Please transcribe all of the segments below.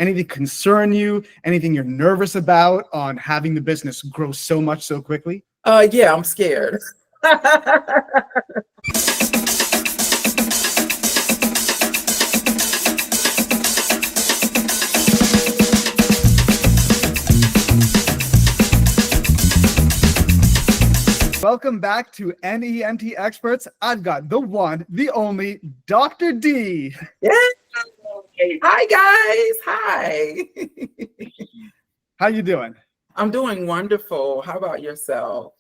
anything concern you, anything you're nervous about on having the business grow so much so quickly? Yeah, I'm scared. Welcome back to NEMT Experts. I've got the one, the only, Dr. D. Yeah. Hi, guys. Hi. How you doing? I'm doing wonderful. How about yourself?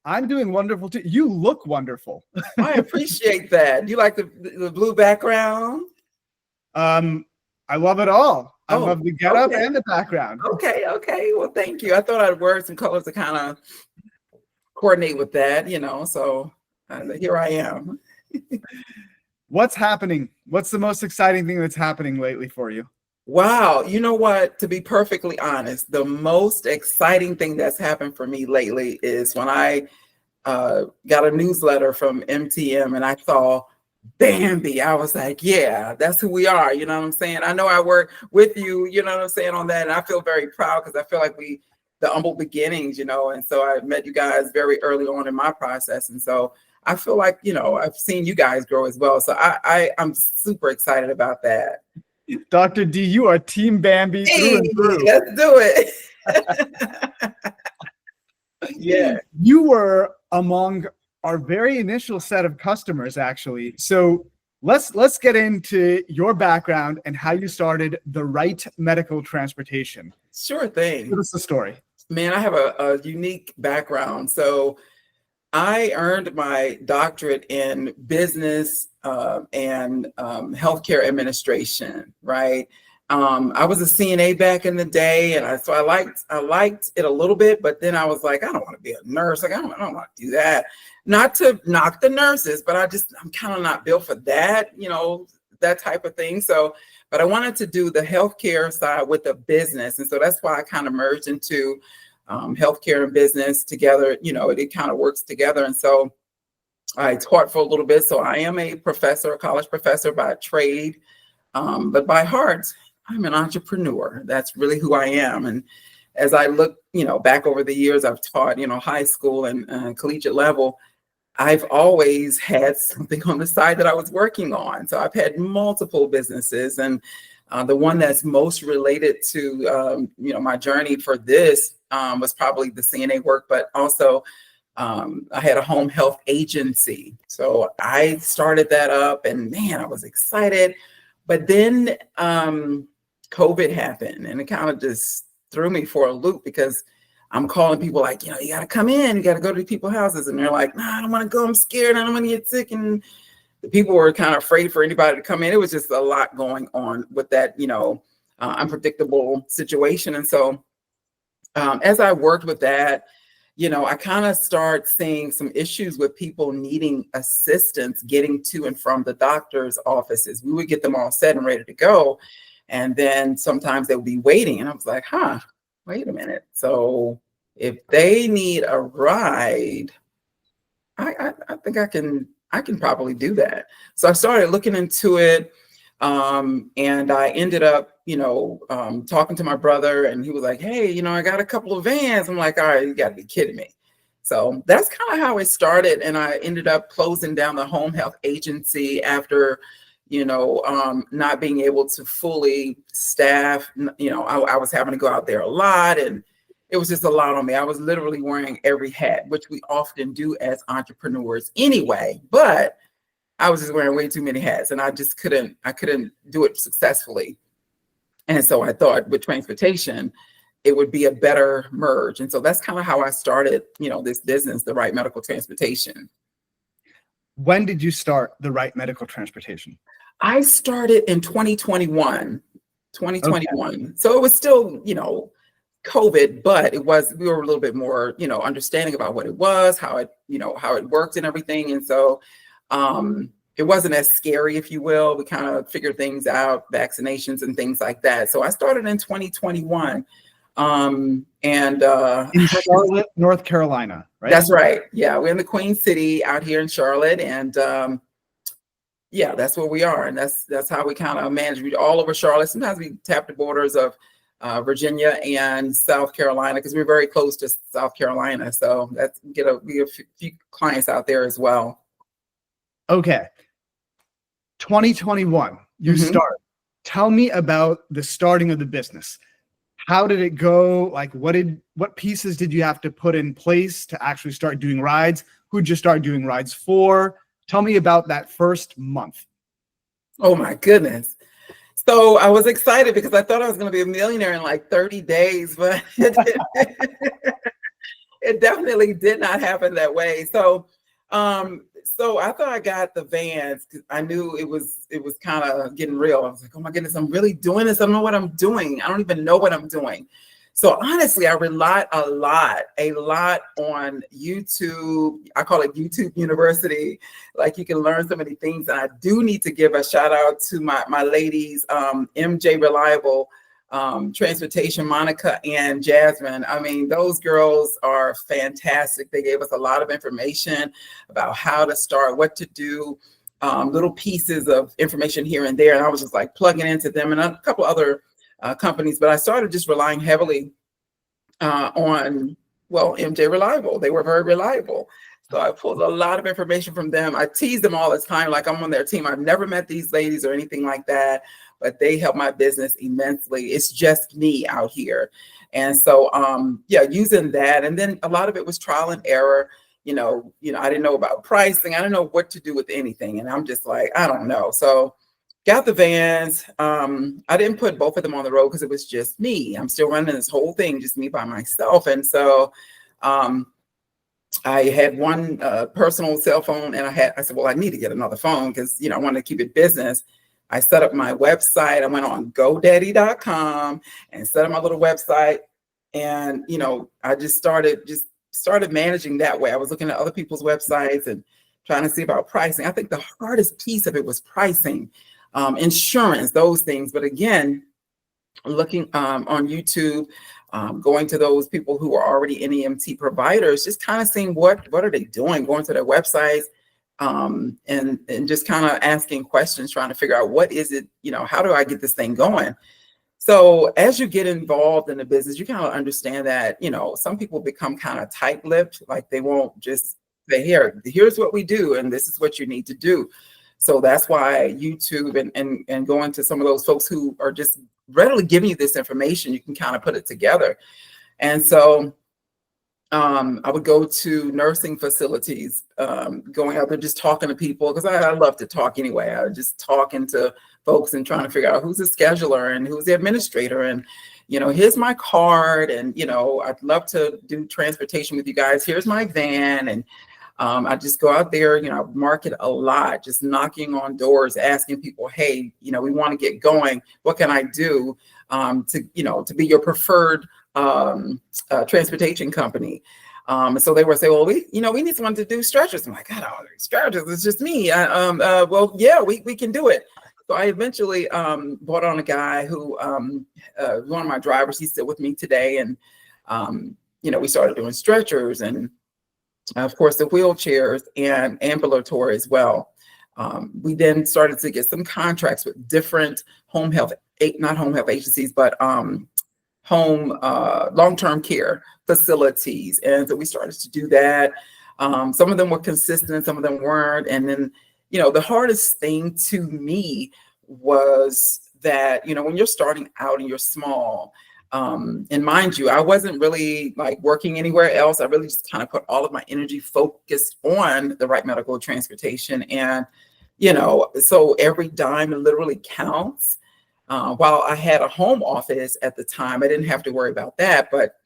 I'm doing wonderful too. You look wonderful. I appreciate that. You like the blue background? I love it all. I love the getup and the background. Okay. Well, thank you. I thought I'd wear some colors to kind of coordinate with that, so here I am. What's happening? What's the most exciting thing that's happening lately for you? Wow. You know what? To be perfectly honest, the most exciting thing that's happened for me lately is when I got a newsletter from MTM and I saw Bambi. I was like, yeah, that's who we are. You know what I'm saying? I know I work with you, you know what I'm saying, on that. And I feel very proud because I feel like the humble beginnings, and so I met you guys very early on in my process. And so I feel like, I've seen you guys grow as well. So I'm super excited about that. Dr. D, you are Team Bambi through and through. Let's do it. Yeah. You were among our very initial set of customers, actually. So let's get into your background and how you started the Right Medical Transportation. Sure thing. Give us the story. Man, I have a unique background. So I earned my doctorate in business and healthcare administration, right? I was a CNA back in the day, and I liked it a little bit, but then I was like, I don't want to be a nurse. Like, I don't want to do that. Not to knock the nurses, but I'm kind of not built for that, that type of thing. So, but I wanted to do the healthcare side with the business. And so that's why I kind of merged into healthcare and business together. It kind of works together. And so I taught for a little bit. So I am a college professor by trade, but by heart, I'm an entrepreneur. That's really who I am. And as I look, back over the years, I've taught, high school and collegiate level. I've always had something on the side that I was working on. So I've had multiple businesses, and the one that's most related to, my journey for this was probably the CNA work, but also I had a home health agency. So I started that up, and man, I was excited. But then COVID happened, and it kind of just threw me for a loop because I'm calling people like, you got to come in, you got to go to people's houses. And they're like, nah, I don't want to go. I'm scared. I don't want to get sick. And the people were kind of afraid for anybody to come in. It was just a lot going on with that, unpredictable situation. And so as I worked with that, I kind of start seeing some issues with people needing assistance getting to and from the doctor's offices. We would get them all set and ready to go. And then sometimes they would be waiting. And I was like, wait a minute. So if they need a ride, I think I can probably do that. So I started looking into it. And I ended up, talking to my brother, and he was like, hey, I got a couple of vans. I'm like, all right, you got to be kidding me. So that's kind of how it started. And I ended up closing down the home health agency after, not being able to fully staff. I was having to go out there a lot, and it was just a lot on me. I was literally wearing every hat, which we often do as entrepreneurs anyway, but I was just wearing way too many hats, and I couldn't do it successfully. And so I thought with transportation, it would be a better merge. And so that's kind of how I started, this business, the Right Medical Transportation. When did you start the Right Medical Transportation? I started in 2021. Okay. So it was still, COVID, but we were a little bit more, understanding about what it was, how it worked and everything. And so it wasn't as scary, if you will. We kind of figured things out, vaccinations and things like that. So I started in 2021. In Charlotte, North Carolina, right? That's right. Yeah, we're in the Queen City out here in Charlotte. And yeah, that's where we are. And that's how we kind of manage. We all over Charlotte. Sometimes we tap the borders of Virginia and South Carolina, because we're very close to South Carolina. So that's we get a few clients out there as well. Okay. 2021, you start. Tell me about the starting of the business. How did it go? Like, what pieces did you have to put in place to actually start doing rides? Who'd you start doing rides for? Tell me about that first month. Oh my goodness. So I was excited because I thought I was going to be a millionaire in like 30 days, but it definitely did not happen that way. So I thought I got the vans because I knew it was kind of getting real. I was like, oh my goodness, I'm really doing this. I don't know what I'm doing. I don't even know what I'm doing. So honestly, I relied a lot on YouTube. I call it YouTube University. Like, you can learn so many things. And I do need to give a shout out to my ladies, MJ Reliable, Transportation, Monica and Jasmine. I mean, those girls are fantastic. They gave us a lot of information about how to start, what to do, little pieces of information here and there. And I was just like plugging into them and a couple other companies, but I started just relying heavily on, MJ Reliable. They were very reliable. So I pulled a lot of information from them. I tease them all the time, like I'm on their team. I've never met these ladies or anything like that, but they help my business immensely. It's just me out here. And so, using that. And then a lot of it was trial and error. You know, I didn't know about pricing. I didn't know what to do with anything. And I'm just like, I don't know. So got the vans. I didn't put both of them on the road because it was just me. I'm still running this whole thing, just me by myself. And so I had one personal cell phone, and I said, well, I need to get another phone because, I want to keep it business. I set up my website. I went on GoDaddy.com and set up my little website. And, I just started managing that way. I was looking at other people's websites and trying to see about pricing. I think the hardest piece of it was pricing. Insurance, those things. But again, looking on YouTube, going to those people who are already NEMT providers, just kind of seeing what are they doing, going to their websites, and just kind of asking questions, trying to figure out what is it, how do I get this thing going? So as you get involved in the business, you kind of understand that, some people become kind of tight-lipped, like they won't just say, here's what we do, and this is what you need to do. So that's why YouTube and going to some of those folks who are just readily giving you this information, you can kind of put it together. And so I would go to nursing facilities, going out there, just talking to people, because I love to talk anyway. I was just talking to folks and trying to figure out who's the scheduler and who's the administrator. And, here's my card. And, I'd love to do transportation with you guys. Here's my van. And I just go out there, market a lot, just knocking on doors, asking people, hey, we want to get going. What can I do to be your preferred transportation company? So they would say, well, we need someone to do stretchers. I'm like, I don't do stretchers. It's just me. We can do it. So I eventually brought on a guy who, one of my drivers, he's still with me today. And, we started doing stretchers and, of course, the wheelchairs and ambulatory as well. We then started to get some contracts with different not home health agencies, but home long-term care facilities. And so we started to do that. Some of them were consistent, some of them weren't. And then, the hardest thing to me was that, when you're starting out and you're small, and mind you, I wasn't really like working anywhere else. I really just kind of put all of my energy focused on the right medical transportation. And, so every dime literally counts. While I had a home office at the time, I didn't have to worry about that. But,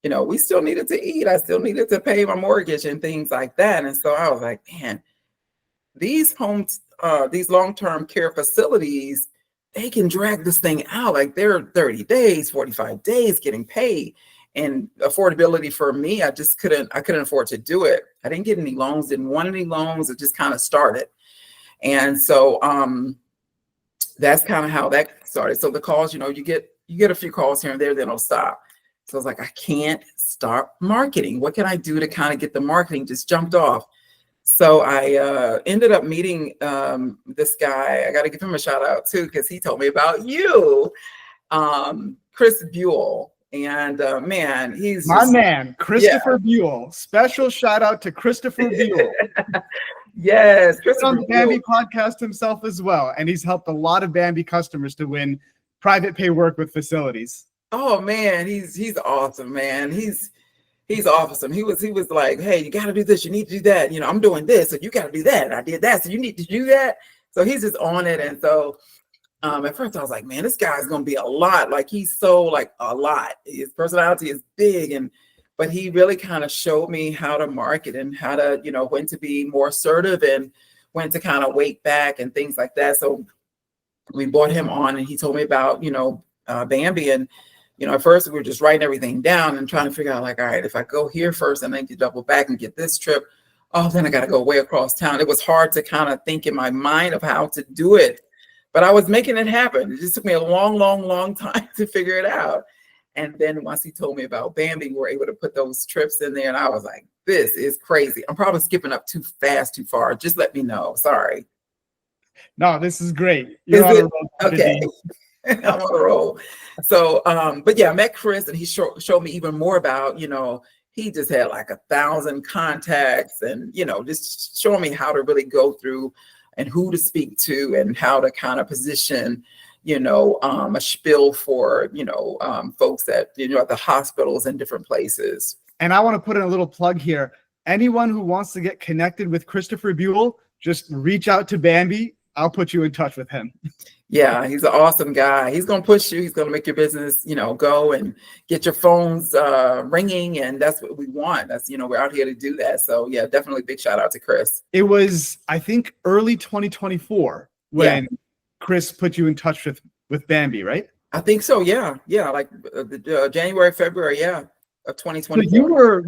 we still needed to eat. I still needed to pay my mortgage and things like that. And so I was like, man, these long-term care facilities, they can drag this thing out. Like they're 30 days, 45 days getting paid. And affordability for me, I couldn't afford to do it. I didn't get any loans, didn't want any loans. It just kind of started. And so that's kind of how that started. So the calls, you get a few calls here and there, then it'll stop. So I was like, I can't start marketing. What can I do to kind of get the marketing just jumped off? So I ended up meeting this guy. I got to give him a shout out too, because he told me about you, Chris Buell. And man, he's My just, man, Christopher Buell. Special shout out to Christopher Buell. Yes, He's Christopher on the Buell. Bambi podcast himself as well, and he's helped a lot of Bambi customers to win private pay work with facilities. Oh man, he's awesome, man. He's awesome. He was like, hey, you got to do this, you need to do that. You know, I'm doing this, so you got to do that. And I did that, so you need to do that. So he's just on it. And so at first I was like, man, this guy's gonna be a lot. Like, he's so like a lot. His personality is big, but he really kind of showed me how to market and how to, you know, when to be more assertive and when to kind of wait back and things like that. So we brought him on, and he told me about, you know, Bambi. And you know, at first we were just writing everything down and trying to figure out, like, all right, if I go here first and then to double back and get this trip, oh, then I got to go way across town. It was hard to kind of think in my mind of how to do it, but I was making it happen. It just took me a long time to figure it out. And then once he told me about Bambi, we were able to put those trips in there, and I was like, this is crazy. I'm probably skipping up too fast, too far. Just let me know. Sorry. No, this is great. You're on a roll. Okay. I'm on a roll. So, but yeah, I met Chris, and he showed me even more about, you know, he just had like 1,000 contacts, and, you know, just showing me how to really go through and who to speak to and how to kind of position, you know, a spiel for, you know, folks that, you know, at the hospitals and different places. And I want to put in a little plug here. Anyone who wants to get connected with Christopher Buell, just reach out to Bambi. I'll put you in touch with him. Yeah, he's an awesome guy. He's going to push you. He's going to make your business, you know, go and get your phones ringing. And that's what we want. That's, you know, we're out here to do that. So yeah, definitely big shout out to Chris. It was, I think, early 2024 when Chris put you in touch with Bambi, right? I think so. Yeah. Yeah. Like January, February. Yeah. Of 2024. So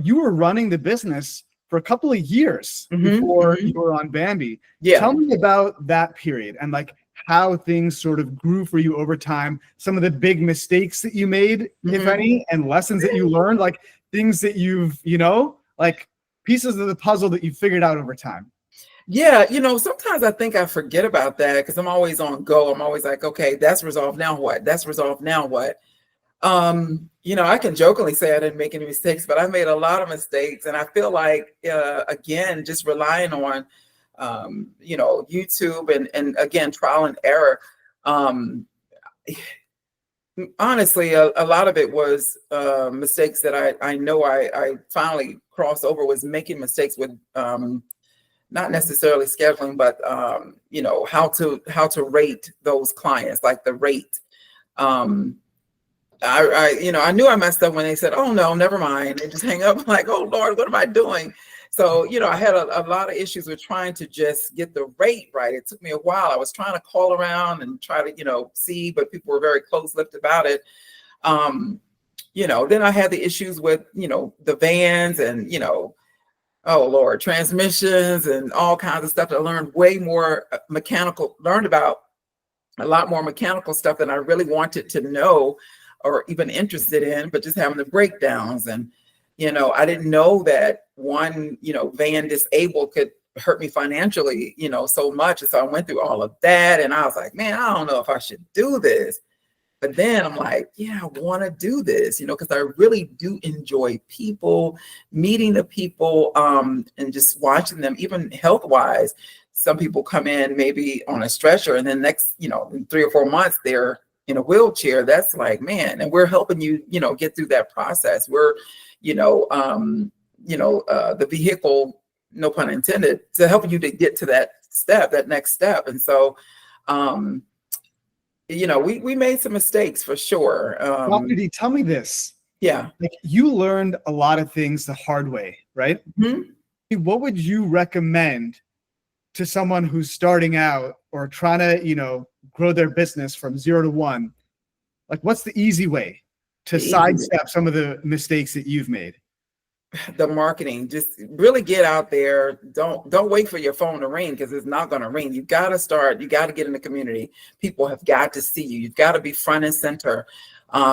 you were running the business for a couple of years before you were on Bambi. Yeah. Tell me about that period and like how things sort of grew for you over time, some of the big mistakes that you made, if any, and lessons that you learned, like things that you've, you know, like pieces of the puzzle that you figured out over time. Yeah, you know, sometimes I think I forget about that because I'm always on go. I'm always like, okay, that's resolved. Now what? That's resolved. Now what? You know, I can jokingly say I didn't make any mistakes, but I made a lot of mistakes. And I feel like, again, just relying on, you know, YouTube and again, trial and error. Honestly, a lot of it was mistakes that I know I finally crossed over, was making mistakes with not necessarily scheduling, but you know, how to rate those clients, like the rate. You know, I knew I messed up when they said, oh no, never mind. They just hang up like, oh Lord, what am I doing? So, you know, I had a lot of issues with trying to just get the rate right. It took me a while. I was trying to call around and try to, you know, see, but people were very close-lipped about it. You know, then I had the issues with, you know, the vans and, you know, oh Lord, transmissions and all kinds of stuff. I learned way more learned about a lot more mechanical stuff than I really wanted to know or even interested in, but just having the breakdowns. And, you know, I didn't know that one, you know, van disabled could hurt me financially, you know, so much. And so I went through all of that, and I was like, man, I don't know if I should do this. But then I'm like, yeah, I want to do this, you know, because I really do enjoy people, meeting the people, and just watching them, even health-wise. Some people come in maybe on a stretcher, and then next, you know, in 3 or 4 months, they're in a wheelchair. That's like, man, and we're helping you, you know, get through that process. We're, you know, the vehicle, no pun intended, to help you to get to that next step. And so, you know, we made some mistakes for sure. Dee, tell me this. Yeah. Like, you learned a lot of things the hard way, right? What would you recommend to someone who's starting out or trying to, you know, grow their business from 0 to 1? Like, what's the easy way to sidestep some of the mistakes that you've made? The marketing, just really get out there. Don't wait for your phone to ring, because it's not going to ring. You got to start. You got to get in the community. People have got to see you. You've got to be front and center.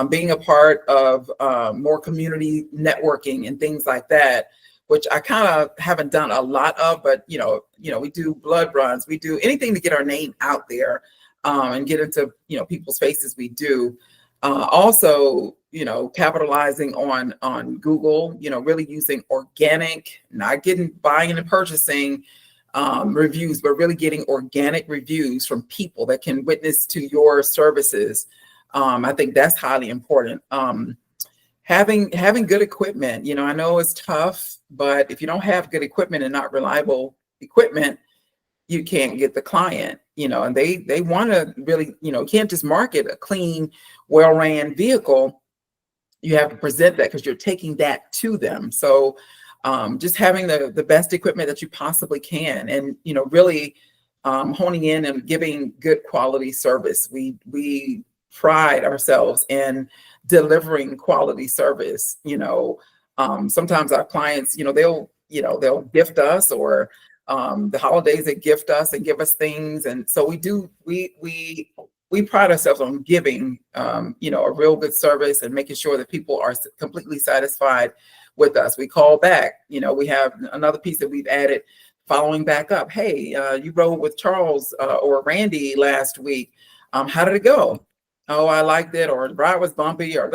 Being a part of more community networking and things like that which I kind of haven't done a lot of, but we do blood runs, we do anything to get our name out there, and get into people's faces. We do also capitalizing on Google, really using organic, not buying and purchasing reviews, but really getting organic reviews from people that can witness to your services. I think that's highly important. Having good equipment, I know it's tough, but if you don't have good equipment and not reliable equipment, you can't get the client, and they want to really, can't just market a clean, well-ran vehicle. You have to present that because you're taking that to them. So just having the best equipment that you possibly can, and, really honing in and giving good quality service. We pride ourselves in delivering quality service. Sometimes our clients, they'll gift us, or the holidays, they gift us and give us things. And so we pride ourselves on giving, a real good service and making sure that people are completely satisfied with us. We call back, we have another piece that we've added, following back up. Hey, you rode with Charles or Randy last week. How did it go? Oh, I liked it, or the ride was bumpy, or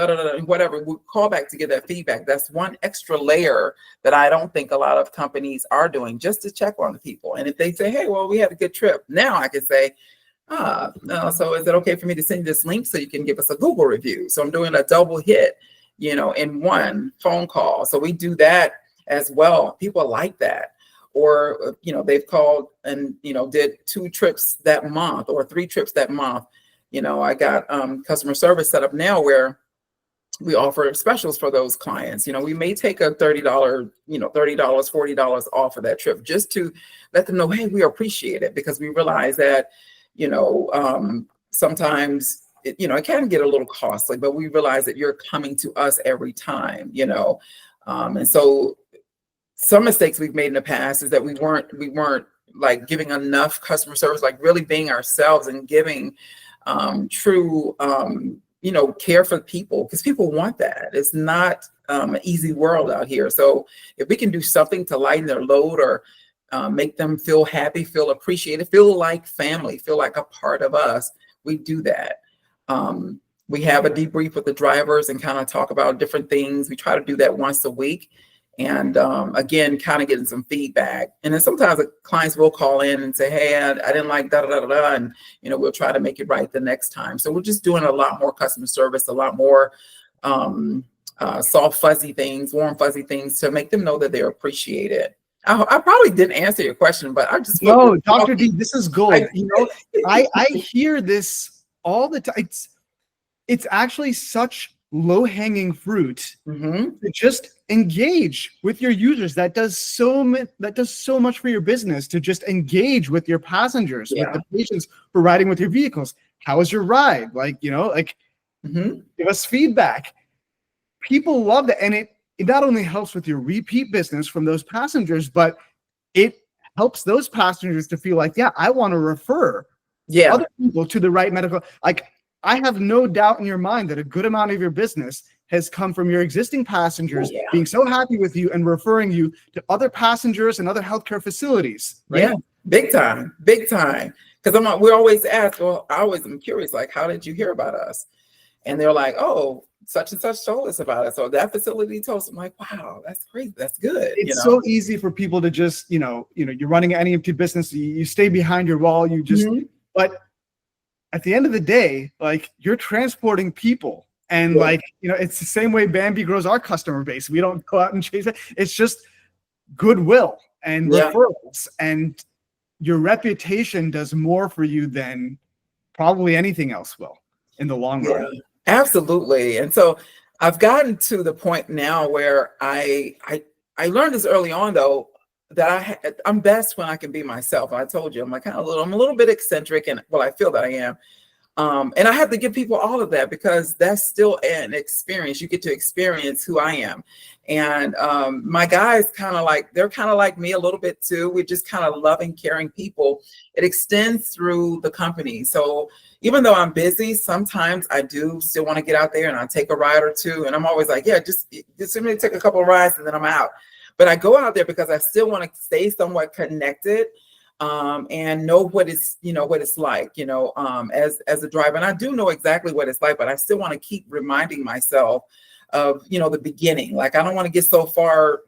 whatever. We call back to get that feedback. That's one extra layer that I don't think a lot of companies are doing, just to check on the people. And if they say, hey, well, we had a good trip, now I can say, no, so is it okay for me to send you this link so you can give us a Google review? So I'm doing a double hit, in one phone call. So we do that as well. People like that. Or, they've called and, did 2 trips that month or 3 trips that month. I got customer service set up now where we offer specials for those clients. We may take a $30, $30, $40 off of that trip, just to let them know, hey, we appreciate it, because we realize that, sometimes it can get a little costly, but we realize that you're coming to us every time, and so some mistakes we've made in the past is that we weren't like giving enough customer service, like really being ourselves and giving true, care for people, because people want that. It's not an easy world out here. So if we can do something to lighten their load, or make them feel happy, feel appreciated, feel like family, feel like a part of us, we do that. We have a debrief with the drivers and kind of talk about different things. We try to do that once a week. And again, kind of getting some feedback. And then sometimes the clients will call in and say, hey, I didn't like da da da da, and we'll try to make it right the next time. So we're just doing a lot more customer service, a lot more soft, fuzzy things, warm, fuzzy things, to make them know that they're appreciated. I probably didn't answer your question, but I just no, Dr. D, this is gold. I hear this all the time. It's actually such low-hanging fruit to just engage with your users. That does so much for your business, to just engage with your passengers, with the patients for riding with your vehicles. How was your ride? Give us feedback. People love that, and it not only helps with your repeat business from those passengers, but it helps those passengers to feel like, yeah, I want to refer other people to the right medical. Like, I have no doubt in your mind that a good amount of your business has come from your existing passengers being so happy with you and referring you to other passengers and other healthcare facilities. Right? Yeah, big time. Because we always ask, well, I always am curious, like, how did you hear about us? And they're like, oh, such and such told us about it. So that facility told us. I'm like, wow, that's great. That's good. It's so easy for people to just, you're running an NEMT business. You stay behind your wall. You just, but at the end of the day, like, you're transporting people, and it's the same way Bambi grows our customer base. We don't go out and chase it. It's just goodwill and referrals, and your reputation does more for you than probably anything else will in the long run. Absolutely. And so I've gotten to the point now where I learned this early on, though, that I'm best when I can be myself. I told you, I'm a little bit eccentric, and I feel that I am. And I have to give people all of that, because that's still an experience. You get to experience who I am. And my guys they're kind of like me a little bit too. We're just kind of loving, caring people. It extends through the company. So even though I'm busy, sometimes I do still want to get out there and I take a ride or two. And I'm always like, yeah, just let me take a couple of rides and then I'm out. but I go out there because I still want to stay somewhat connected, and know what it's like, as a driver. And I do know exactly what it's like, but I still want to keep reminding myself of, the beginning. Like, I don't want to get so far,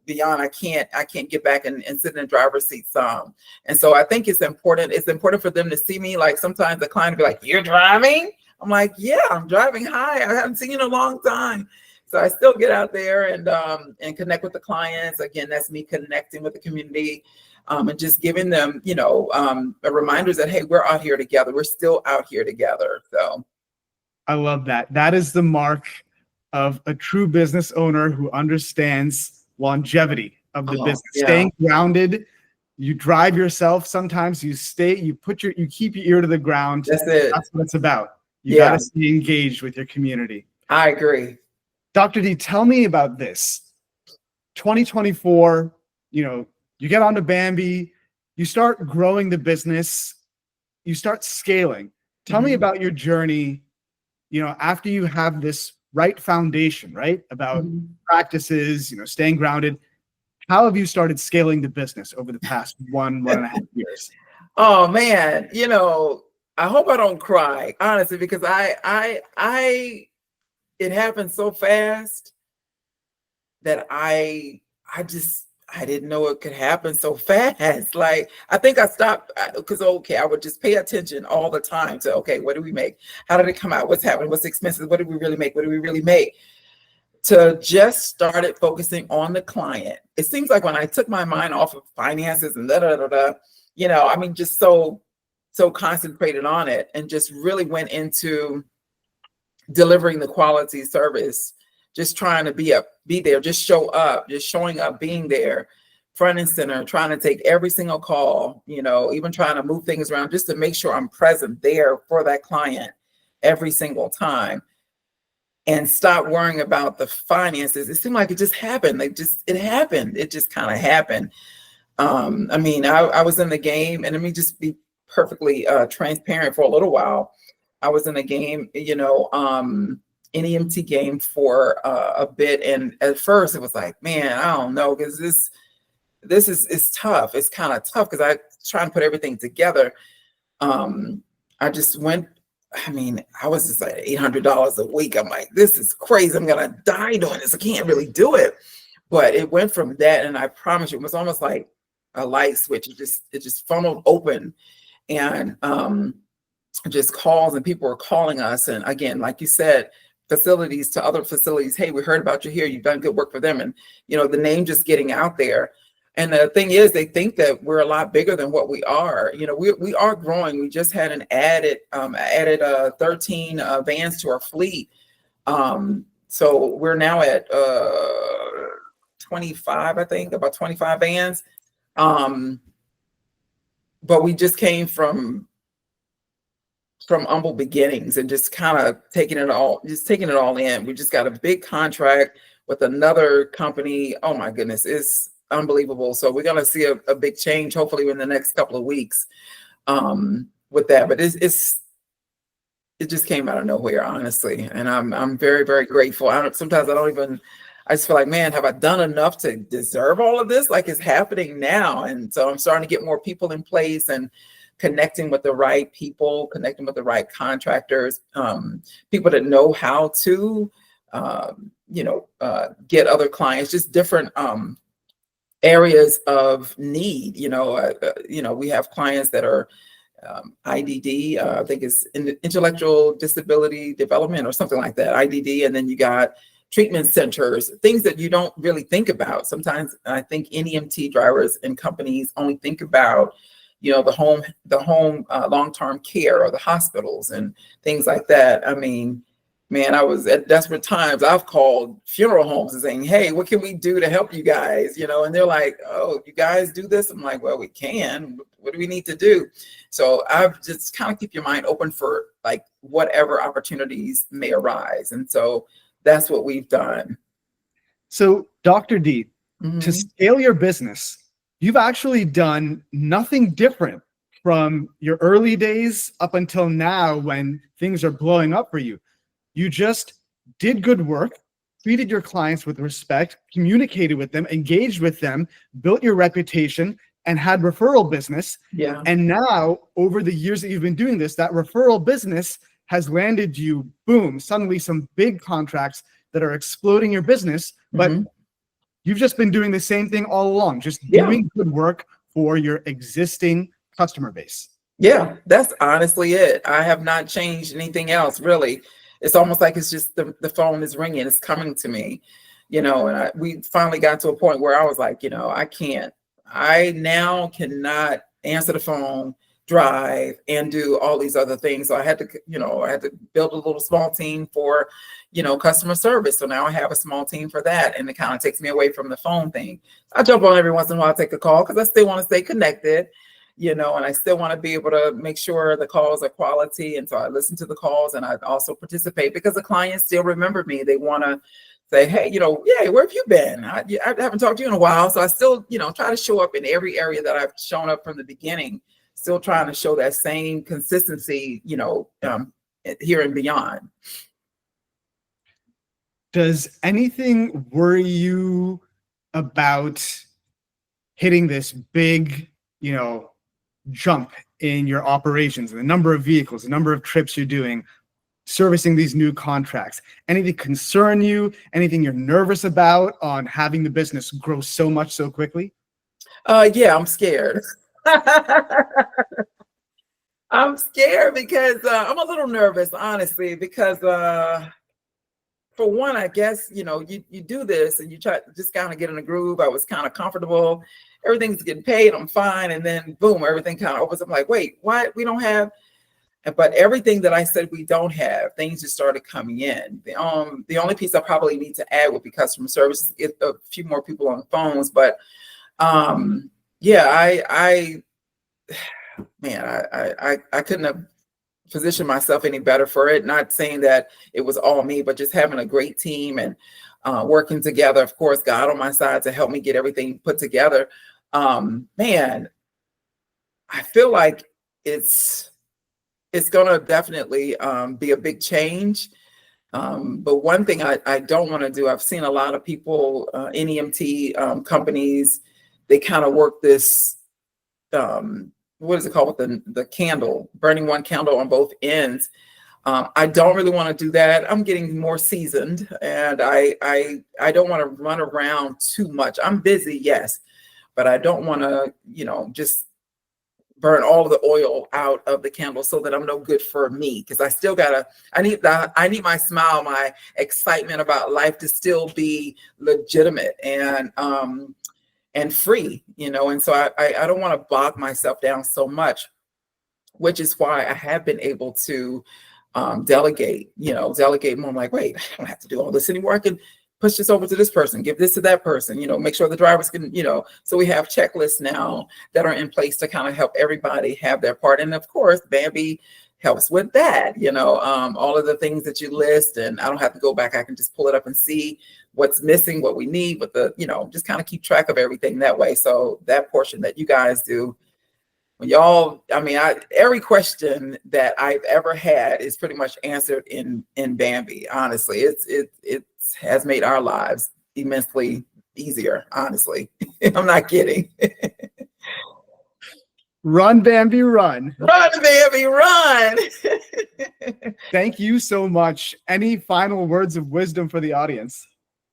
beyond, I can't get back and sit in the driver's seat some. And so I think it's important for them to see me. Like, sometimes the client will be like, "You're driving?" I'm like, "Yeah, I'm driving. Hi, I haven't seen you in a long time." So I still get out there and connect with the clients. Again, that's me connecting with the community, and just giving them, a reminder that, hey, we're out here together. We're still out here together. So I love that. That is the mark of a true business owner who understands longevity of the business, staying grounded. You drive yourself. Sometimes you keep your ear to the ground. That's it. That's what it's about. You got to stay engaged with your community. I agree. Dr. D, tell me about this. 2024, you get onto Bambi, you start growing the business, you start scaling. Tell me about your journey, after you have this right foundation, right? About practices, staying grounded. How have you started scaling the business over the past 1.5 years? Oh man, I hope I don't cry, honestly, because it happened so fast that I didn't know it could happen so fast. Like, I think I stopped because, I would just pay attention all the time to, okay, what do we make? How did it come out? What's happening? What's the expenses? What did we really make? What do we really make? To just started focusing on the client. It seems like when I took my mind off of finances and just so concentrated on it, and just really went into delivering the quality service, just trying to be there, just showing up, being there, front and center, trying to take every single call, even trying to move things around just to make sure I'm present there for that client every single time, and stop worrying about the finances. It seemed like it just happened. It just kind of happened. I was in the game, and let me just be perfectly transparent. For a little while, I was in a game, NEMT game for a bit, and at first it was like, man, I don't know, because this is tough. It's kind of tough because I try and put everything together. I just went. I was just like $800 a week. I'm like, this is crazy. I'm gonna die doing this. I can't really do it. But it went from that, and I promise you, it was almost like a light switch. It just funneled open, and just calls, and people were calling us. And again, like you said, facilities to other facilities. Hey, we heard about you here. You've done good work for them, and the name just getting out there. And the thing is, they think that we're a lot bigger than what we are. We are growing. We just had added 13 vans to our fleet. So we're now at 25, I think, about 25 vans. But we just came from humble beginnings, and just kind of taking it all in. We just got a big contract with another company. Oh my goodness, it's unbelievable. So we're going to see a big change, hopefully in the next couple of weeks, with that. But it just came out of nowhere, honestly. And I'm very, very grateful. Sometimes I just feel like, man, have I done enough to deserve all of this? Like, it's happening now. And so I'm starting to get more people in place, and connecting with the right people, connecting with the right contractors, people that know how to, get other clients, just different areas of need. We have clients that are IDD, I think it's intellectual disability development or something like that, IDD. And then you got treatment centers, things that you don't really think about. Sometimes I think NEMT drivers and companies only think about, the home long-term care, or the hospitals and things like that. Man, I was at desperate times. I've called funeral homes and saying, hey, what can we do to help you guys? And they're like, oh, you guys do this? I'm like, well, we can. What do we need to do? So I've just kind of keep your mind open for like whatever opportunities may arise. And so that's what we've done. So Dr. D, to scale your business, you've actually done nothing different from your early days up until now when things are blowing up for you. You just did good work, treated your clients with respect, communicated with them, engaged with them, built your reputation, and had referral business. Yeah. And now, over the years that you've been doing this, that referral business has landed you, boom, suddenly some big contracts that are exploding your business. But you've just been doing the same thing all along, just doing good work for your existing customer base. Yeah, that's honestly it. I have not changed anything else, really. It's almost like it's just the phone is ringing, it's coming to me, and we finally got to a point where I was like, I now cannot answer the phone, drive, and do all these other things. So I had to, build a little small team for, customer service. So now I have a small team for that. And it kind of takes me away from the phone thing. I jump on every once in a while, take a call because I still want to stay connected, and I still want to be able to make sure the calls are quality. And so I listen to the calls and I also participate because the clients still remember me. They want to say, hey, yeah, where have you been? I haven't talked to you in a while. So I still, try to show up in every area that I've shown up from the beginning, still trying to show that same consistency, here and beyond. Does anything worry you about hitting this big, jump in your operations, the number of vehicles, the number of trips you're doing, servicing these new contracts? Anything concern you? Anything you're nervous about on having the business grow so much so quickly? Yeah, I'm scared. I'm scared because I'm a little nervous, honestly, because for one, I guess, you do this and you try to just kind of get in a groove. I was kind of comfortable. Everything's getting paid. I'm fine. And then boom, everything kind of opens up like, wait, what? We don't have. But everything that I said we don't have, things just started coming in. The only piece I probably need to add would be customer service, get a few more people on the phones. But yeah, I couldn't have positioned myself any better for it. Not saying that it was all me, but just having a great team and working together. Of course, God on my side to help me get everything put together. Man, I feel like it's going to definitely be a big change. But one thing I don't want to do, I've seen a lot of people, NEMT companies, they kind of work this, what is it called, with the candle, burning one candle on both ends. I don't really want to do that. I'm getting more seasoned and I don't want to run around too much. I'm busy, yes, but I don't want to, just burn all of the oil out of the candle so that I'm no good for me. Because I still I need my smile, my excitement about life to still be legitimate and free, and so I don't want to bog myself down so much, which is why I have been able to delegate more. I'm like, wait, I don't have to do all this anymore. I can push this over to this person, give this to that person, make sure the drivers can, so we have checklists now that are in place to kind of help everybody have their part. And of course, Bambi helps with that, all of the things that you list, and I don't have to go back. I can just pull it up and see what's missing, what we need, with the, just kind of keep track of everything that way. So that portion that you guys do, when y'all, every question that I've ever had is pretty much answered in Bambi. Honestly, it has made our lives immensely easier. Honestly, I'm not kidding. Run, Bambi, run. Run, Bambi, run. Thank you so much. Any final words of wisdom for the audience?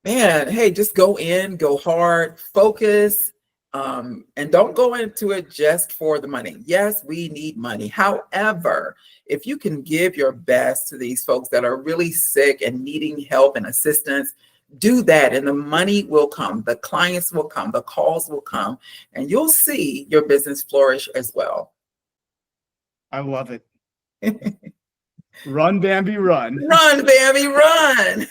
Man, hey, just go in, go hard, focus, and don't go into it just for the money. Yes, we need money. However, if you can give your best to these folks that are really sick and needing help and assistance, do that, and the money will come, the clients will come, the calls will come, and you'll see your business flourish as well. I love it. Run, Bambi, run. Run, Bambi, run.